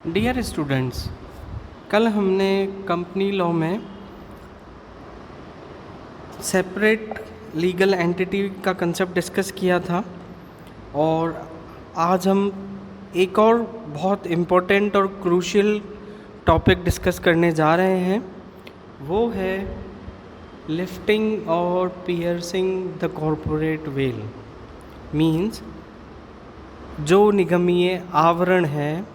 Dear students, कल हमने company law में सेपरेट लीगल एंटिटी का कंसेप्ट डिस्कस किया था और आज हम एक और बहुत इम्पोर्टेंट और क्रूशियल टॉपिक डिस्कस करने जा रहे हैं। वो है लिफ्टिंग और piercing the corporate veil. Means जो निगमीय आवरण है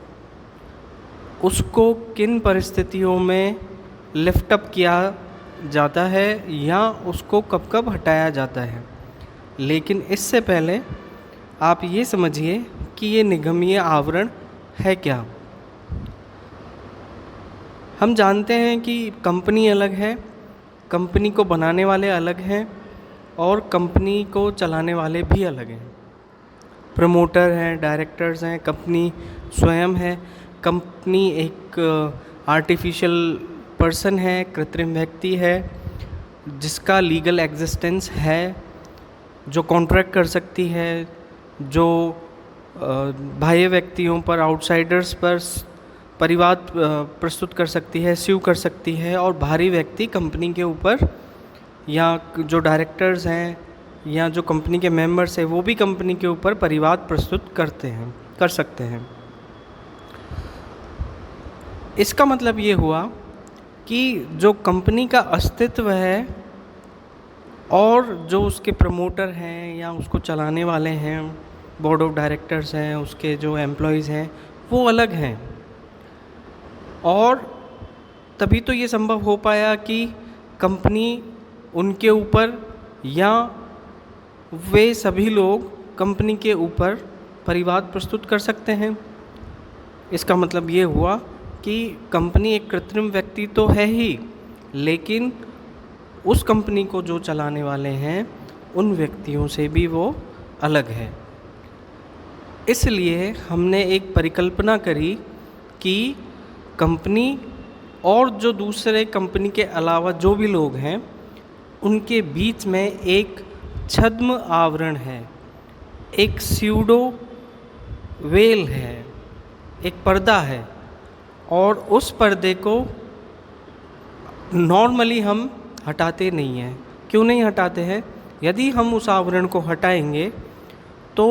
उसको किन परिस्थितियों में लिफ्ट अप किया जाता है या उसको कब कब हटाया जाता है। लेकिन इससे पहले आप ये समझिए कि ये निगमीय आवरण है क्या। हम जानते हैं कि कंपनी अलग है, कंपनी को बनाने वाले अलग हैं और कंपनी को चलाने वाले भी अलग हैं। प्रमोटर हैं, डायरेक्टर्स हैं, कंपनी स्वयं है। कंपनी एक आर्टिफिशियल पर्सन है, कृत्रिम व्यक्ति है जिसका लीगल एग्जिस्टेंस है, जो कॉन्ट्रैक्ट कर सकती है, जो बाह्य व्यक्तियों पर, आउटसाइडर्स पर परिवाद प्रस्तुत कर सकती है, स्यू कर सकती है और बाहरी व्यक्ति कंपनी के ऊपर या जो डायरेक्टर्स हैं या जो कंपनी के मेंबर्स हैं वो भी कंपनी के ऊपर परिवाद प्रस्तुत कर सकते हैं। इसका मतलब ये हुआ कि जो कंपनी का अस्तित्व है और जो उसके प्रमोटर हैं या उसको चलाने वाले हैं, बोर्ड ऑफ डायरेक्टर्स हैं, उसके जो एम्प्लॉयज़ हैं वो अलग हैं। और तभी तो ये संभव हो पाया कि कंपनी उनके ऊपर या वे सभी लोग कंपनी के ऊपर परिवाद प्रस्तुत कर सकते हैं। इसका मतलब ये हुआ कि कंपनी एक कृत्रिम व्यक्ति तो है ही, लेकिन उस कंपनी को जो चलाने वाले हैं उन व्यक्तियों से भी वो अलग है। इसलिए हमने एक परिकल्पना करी कि कंपनी और जो दूसरे कंपनी के अलावा जो भी लोग हैं उनके बीच में एक छद्म आवरण है, एक स्यूडो वेल है, एक पर्दा है। और उस पर्दे को नॉर्मली हम हटाते नहीं हैं। क्यों नहीं हटाते हैं? यदि हम उस आवरण को हटाएंगे तो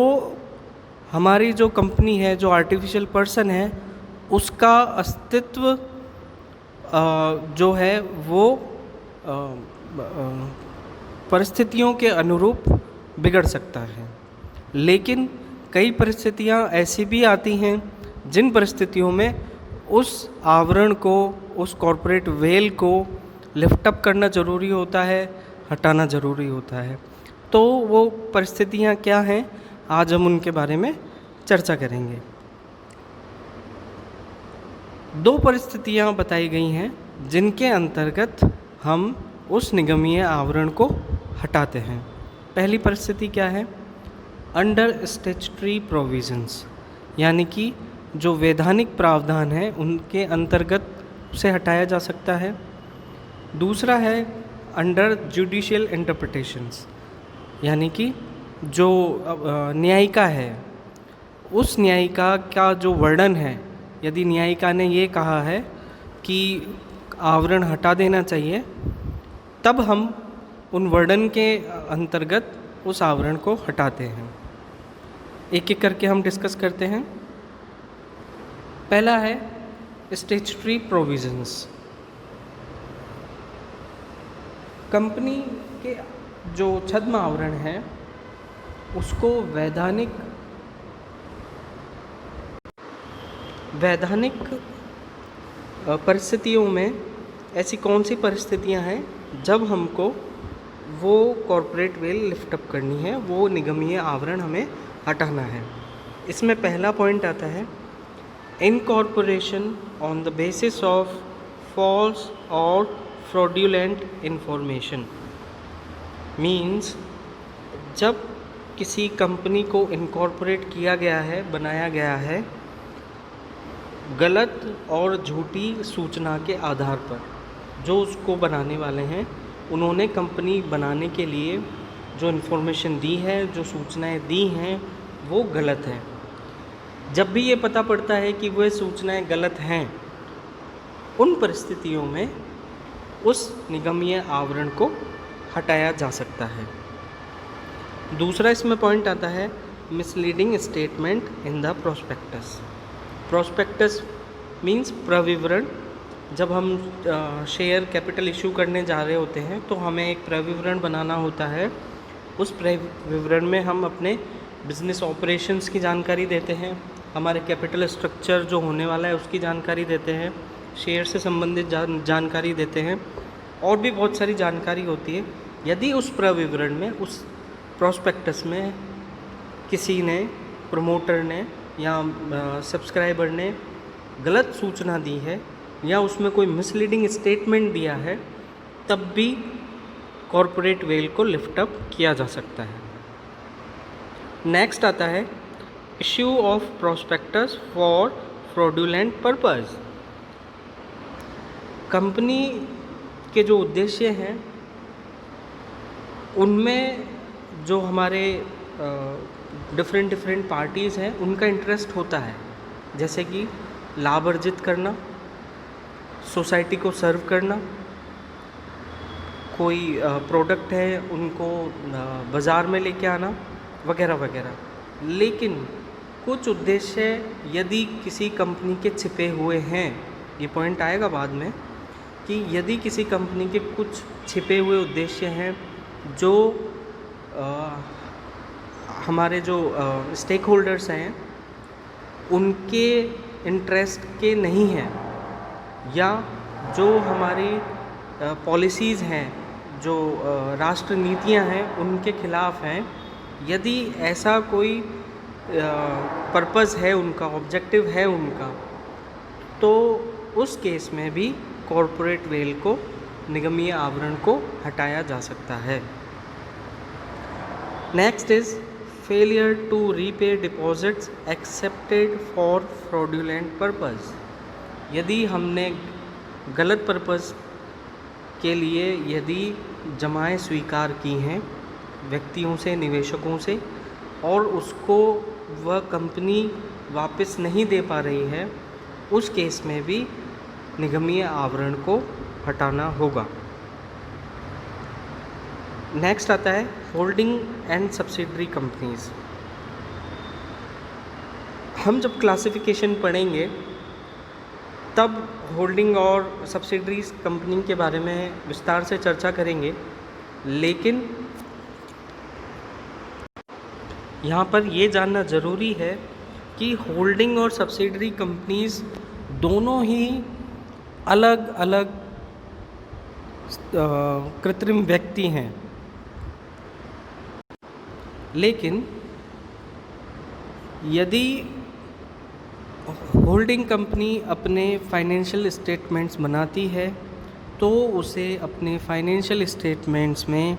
हमारी जो कंपनी है, जो आर्टिफिशियल पर्सन है, उसका अस्तित्व जो है वो परिस्थितियों के अनुरूप बिगड़ सकता है। लेकिन कई परिस्थितियां ऐसी भी आती हैं जिन परिस्थितियों में उस आवरण को, उस कॉरपोरेट वेल को लिफ्ट अप करना ज़रूरी होता है, हटाना ज़रूरी होता है। तो वो परिस्थितियां क्या हैं, आज हम उनके बारे में चर्चा करेंगे। दो परिस्थितियां बताई गई हैं जिनके अंतर्गत हम उस निगमीय आवरण को हटाते हैं। पहली परिस्थिति क्या है? अंडर स्टैट्यूटरी प्रोविजंस, यानी कि जो वैधानिक प्रावधान है उनके अंतर्गत उसे हटाया जा सकता है। दूसरा है अंडर जुडिशियल इंटरप्रिटेशंस, यानी कि जो न्यायिका है, उस न्यायिका का जो वर्णन है, यदि न्यायिका ने ये कहा है कि आवरण हटा देना चाहिए, तब हम उन वर्णन के अंतर्गत उस आवरण को हटाते हैं। एक एक करके हम डिस्कस करते हैं। पहला है स्टैट्यूटरी प्रोविजंस। कंपनी के जो छद्म आवरण है उसको वैधानिक परिस्थितियों में ऐसी कौन सी परिस्थितियां हैं जब हमको वो कॉरपोरेट वेल लिफ्ट अप करनी है, वो निगमीय आवरण हमें हटाना है। इसमें पहला पॉइंट आता है incorporation on the basis of false और फ्रॉड्यूलेंट इंफॉर्मेशन। मीन्स जब किसी कंपनी को इनकॉर्पोरेट किया गया है, बनाया गया है गलत और झूठी सूचना के आधार पर, जो उसको बनाने वाले हैं उन्होंने कंपनी बनाने के लिए जो इन्फॉर्मेशन दी है, जो सूचनाएं दी हैं वो गलत है। जब भी ये पता पड़ता है कि वह सूचनाएं गलत हैं, उन परिस्थितियों में उस निगमीय आवरण को हटाया जा सकता है। दूसरा इसमें पॉइंट आता है misleading statement in the prospectus. Prospectus means प्रविवरण। जब हम शेयर कैपिटल इशू करने जा रहे होते हैं तो हमें एक प्रविवरण बनाना होता है। उस प्रविवरण में हम अपने बिजनेस ऑपरेशंस की जानकारी देते हैं, हमारे कैपिटल स्ट्रक्चर जो होने वाला है उसकी जानकारी देते हैं, शेयर से संबंधित जानकारी देते हैं, और भी बहुत सारी जानकारी होती है। यदि उस प्रविवरण में, उस प्रोस्पेक्टस में किसी ने, प्रमोटर ने या सब्सक्राइबर ने गलत सूचना दी है या उसमें कोई मिसलीडिंग स्टेटमेंट दिया है, तब भी कॉरपोरेट वेल को लिफ्ट अप किया जा सकता है। नेक्स्ट आता है issue of prospectus for fraudulent purpose. Company के जो उद्देश्य हैं उनमें जो हमारे डिफरेंट पार्टीज़ हैं उनका इंटरेस्ट होता है, जैसे कि लाभ अर्जित करना, सोसाइटी को सर्व करना, कोई प्रोडक्ट है उनको बाज़ार में लेके आना वगैरह वगैरह। लेकिन कुछ उद्देश्य यदि किसी कंपनी के छिपे हुए हैं, ये पॉइंट आएगा बाद में, कि यदि किसी कंपनी के कुछ छिपे हुए उद्देश्य हैं जो हमारे जो स्टेक होल्डर्स हैं उनके इंटरेस्ट के नहीं हैं, या जो हमारी पॉलिसीज़ हैं, जो राष्ट्र नीतियां हैं उनके खिलाफ हैं, यदि ऐसा कोई पर्पस है उनका, ऑब्जेक्टिव है उनका, तो उस केस में भी कॉरपोरेट वेल को, निगमीय आवरण को हटाया जा सकता है। Next is failure to repay deposits accepted for fraudulent purpose. यदि हमने गलत पर्पस के लिए यदि जमाएं स्वीकार की हैं व्यक्तियों से, निवेशकों से, और उसको वह कंपनी वापस नहीं दे पा रही है, उस केस में भी निगमीय आवरण को हटाना होगा। नेक्स्ट आता है होल्डिंग एंड सब्सिडरी कंपनीज। हम जब क्लासिफिकेशन पढ़ेंगे तब होल्डिंग और सब्सिडरीज कंपनी के बारे में विस्तार से चर्चा करेंगे, लेकिन यहाँ पर ये जानना ज़रूरी है कि होल्डिंग और सब्सिडरी कंपनीज दोनों ही अलग अलग कृत्रिम व्यक्ति हैं। लेकिन यदि होल्डिंग कंपनी अपने फाइनेंशियल स्टेटमेंट्स बनाती है तो उसे अपने फाइनेंशियल स्टेटमेंट्स में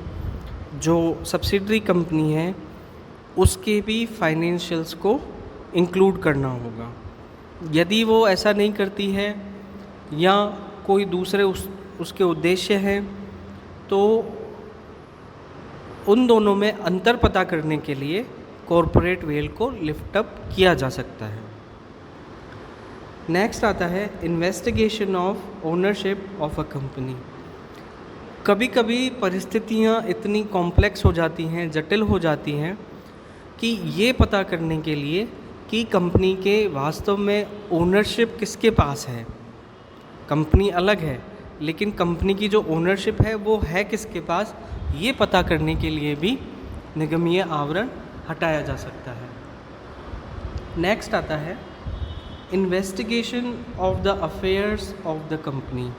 जो सब्सिडरी कंपनी है उसके भी फाइनेंशियल्स को इंक्लूड करना होगा। यदि वो ऐसा नहीं करती है या कोई दूसरे उसके उद्देश्य हैं, तो उन दोनों में अंतर पता करने के लिए कॉरपोरेट वेल को लिफ्ट अप किया जा सकता है। नेक्स्ट आता है investigation of ownership of a company. कभी कभी परिस्थितियाँ इतनी कॉम्प्लेक्स हो जाती हैं, जटिल हो जाती हैं, कि ये पता करने के लिए कि कंपनी के वास्तव में ओनरशिप किसके पास है। कंपनी अलग है लेकिन कंपनी की जो ओनरशिप है वो है किसके पास, ये पता करने के लिए भी निगमीय आवरण हटाया जा सकता है। नेक्स्ट आता है investigation of the affairs of the company.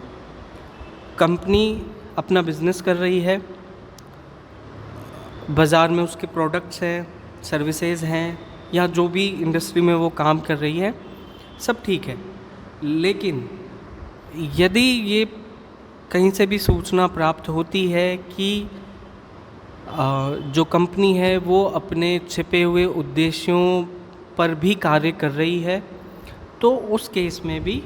Company अपना बिजनेस कर रही है, बाज़ार में उसके प्रोडक्ट्स हैं, सर्विसेज हैं, या जो भी इंडस्ट्री में वो काम कर रही है, सब ठीक है। लेकिन यदि ये कहीं से भी सूचना प्राप्त होती है कि जो कंपनी है वो अपने छिपे हुए उद्देश्यों पर भी कार्य कर रही है, तो उस केस में भी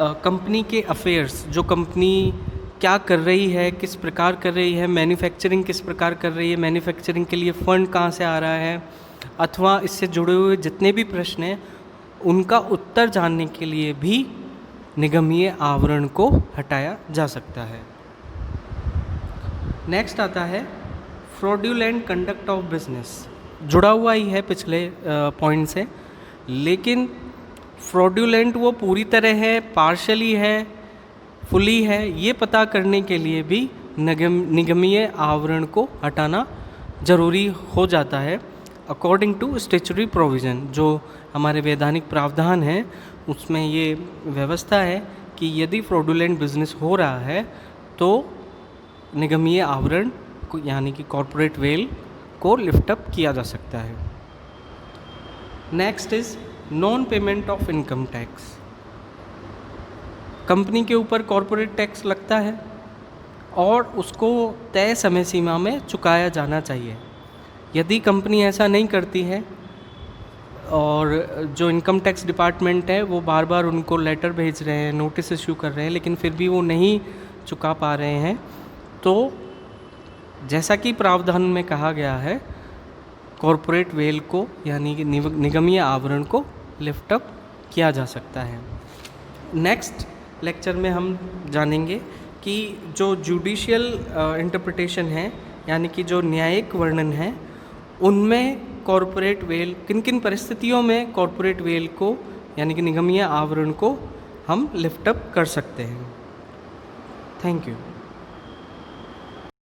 कंपनी के अफेयर्स, जो कंपनी क्या कर रही है, किस प्रकार कर रही है, मैन्युफैक्चरिंग किस प्रकार कर रही है, मैन्युफैक्चरिंग के लिए फ़ंड कहाँ से आ रहा है, अथवा इससे जुड़े हुए जितने भी प्रश्न हैं उनका उत्तर जानने के लिए भी निगमीय आवरण को हटाया जा सकता है। नेक्स्ट आता है फ्रॉड्यूलेंट कंडक्ट ऑफ बिजनेस। जुड़ा हुआ ही है पिछले पॉइंट से, लेकिन फ्रॉड्यूलेंट वो पूरी तरह है, पार्शली है, फुली है, ये पता करने के लिए भी निगमीय आवरण को हटाना ज़रूरी हो जाता है अकॉर्डिंग टू स्टैट्यूटरी प्रोविज़न। जो हमारे वैधानिक प्रावधान हैं उसमें ये व्यवस्था है कि यदि फ्रॉडुलेंट बिजनेस हो रहा है तो निगमीय आवरण को यानी कि कॉरपोरेट वेल को लिफ्ट अप किया जा सकता है। Next is non payment of income tax. Company के ऊपर कॉरपोरेट टैक्स लगता है और उसको तय समय सीमा में चुकाया जाना चाहिए। यदि कंपनी ऐसा नहीं करती है और जो इनकम टैक्स डिपार्टमेंट है वो बार बार उनको लेटर भेज रहे हैं, नोटिस इशू कर रहे हैं, लेकिन फिर भी वो नहीं चुका पा रहे हैं, तो जैसा कि प्रावधान में कहा गया है कॉरपोरेट वेल को यानी कि निगमीय आवरण को लिफ्ट अप किया जा सकता है। नेक्स्ट लेक्चर में हम जानेंगे कि जो जुडिशियल इंटरप्रिटेशन है यानी कि जो न्यायिक वर्णन है उनमें कॉरपोरेट वेल किन किन परिस्थितियों में कॉरपोरेट वेल को यानी कि निगमीय आवरण को हम लिफ्ट अप कर सकते हैं। Thank you.